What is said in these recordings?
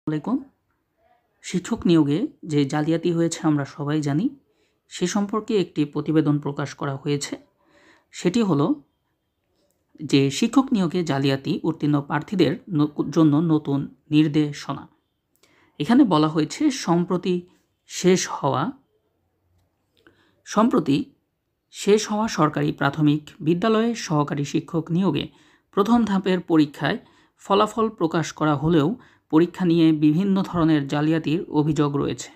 আলাইকুম। শিক্ষক নিয়োগে যে জালিয়াতি হয়েছে আমরা সবাই জানি। সে সম্পর্কে একটি প্রতিবেদন প্রকাশ করা হয়েছে। সেটি হলো যে শিক্ষক নিয়োগে জালিয়াতি উত্তীর্ণ প্রার্থীদের জন্য নতুন নির্দেশনা। এখানে বলা হয়েছে সম্প্রতি শেষ হওয়া সরকারি প্রাথমিক বিদ্যালয়ে সহকারী শিক্ষক নিয়োগে প্রথম ধাপের পরীক্ষায় ফলাফল প্রকাশ করা হলেও পরীক্ষা নিয়ে বিভিন্ন ধরনের জালিয়াতির অভিযোগ রয়েছে।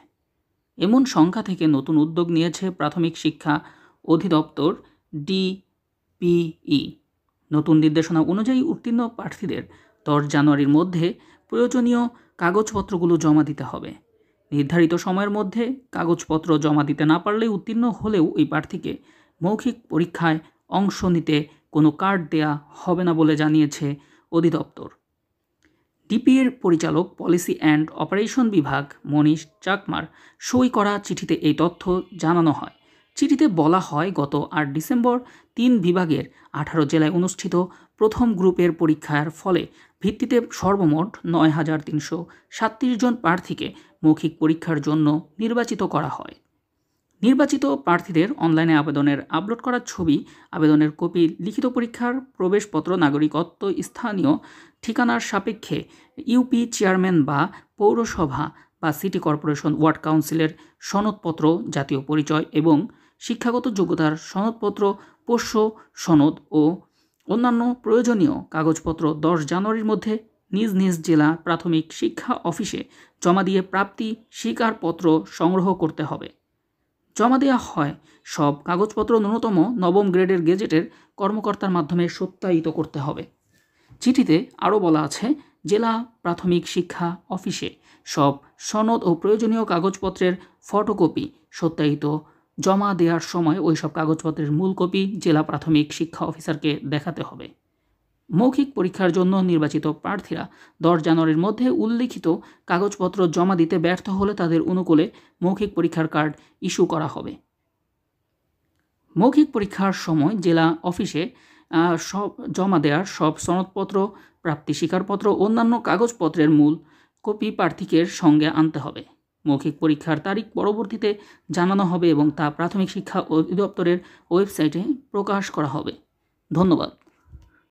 এমন সংখ্যা থেকে নতুন উদ্যোগ নিয়েছে প্রাথমিক শিক্ষা অধিদপ্তর ডিপিই। নতুন নির্দেশনা অনুযায়ী উত্তীর্ণ প্রার্থীদের 10 জানুয়ারির মধ্যে প্রয়োজনীয় কাগজপত্রগুলো জমা দিতে হবে। নির্ধারিত সময়ের মধ্যে কাগজপত্র জমা দিতে না পারলে উত্তীর্ণ হলেও ওই প্রার্থীকে মৌখিক পরীক্ষায় অংশ নিতে কোনো কার্ড দেয়া হবে না বলে জানিয়েছে অধিদপ্তর। ডিপিএর পরিচালক পলিসি অ্যান্ড অপারেশন বিভাগ মনীষ চাকমার সই করা চিঠিতে এই তথ্য জানানো হয়। চিঠিতে বলা হয়, গত 8 ডিসেম্বর 3 বিভাগের 18 জেলায় অনুষ্ঠিত প্রথম গ্রুপের পরীক্ষার ফলে ভিত্তিতে সর্বমোট 9,337 জন প্রার্থীকে মৌখিক পরীক্ষার জন্য নির্বাচিত করা হয়। নির্বাচিত প্রার্থীদের অনলাইনে আবেদনের আপলোড করা ছবি, আবেদনের কপি, লিখিত পরীক্ষার প্রবেশপত্র, নাগরিকত্ব, স্থানীয় ঠিকানার সাপেক্ষে ইউপি চেয়ারম্যান বা পৌরসভা বা সিটি কর্পোরেশন ওয়ার্ড কাউন্সিলের সনদপত্র, জাতীয় পরিচয় এবং শিক্ষাগত যোগ্যতার সনদপত্র, পোষ্য সনদ ও অন্যান্য প্রয়োজনীয় কাগজপত্র 10 জানুয়ারির মধ্যে নিজ নিজ জেলা প্রাথমিক শিক্ষা অফিসে জমা দিয়ে প্রাপ্তি স্বীকারপত্র সংগ্রহ করতে হবে। জমা দেওয়া হয় সব কাগজপত্র ন্যূনতম 9ম গ্রেডের গেজেটের কর্মকর্তার মাধ্যমে সত্যায়িত করতে হবে। চিঠিতে আরও বলা আছে, জেলা প্রাথমিক শিক্ষা অফিসে সব সনদ ও প্রয়োজনীয় কাগজপত্রের ফটোকপি সত্যায়িত জমা দেওয়ার সময় ওই সব কাগজপত্রের মূল কপি জেলা প্রাথমিক শিক্ষা অফিসারকে দেখাতে হবে। মৌখিক পরীক্ষার জন্য নির্বাচিত প্রার্থীরা 10 জানুয়ারির মধ্যে উল্লিখিত কাগজপত্র জমা দিতে ব্যর্থ হলে তাদের অনুকূলে মৌখিক পরীক্ষার কার্ড ইস্যু করা হবে। মৌখিক পরীক্ষার সময় জেলা অফিসে সব জমা দেওয়ার সব সনদপত্র, প্রাপ্তি স্বীকারপত্র, অন্যান্য কাগজপত্রের মূল কপি প্রার্থীকে সঙ্গে আনতে হবে। মৌখিক পরীক্ষার তারিখ পরবর্তীতে জানানো হবে এবং তা প্রাথমিক শিক্ষা অধিদপ্তরের ওয়েবসাইটে প্রকাশ করা হবে। ধন্যবাদ।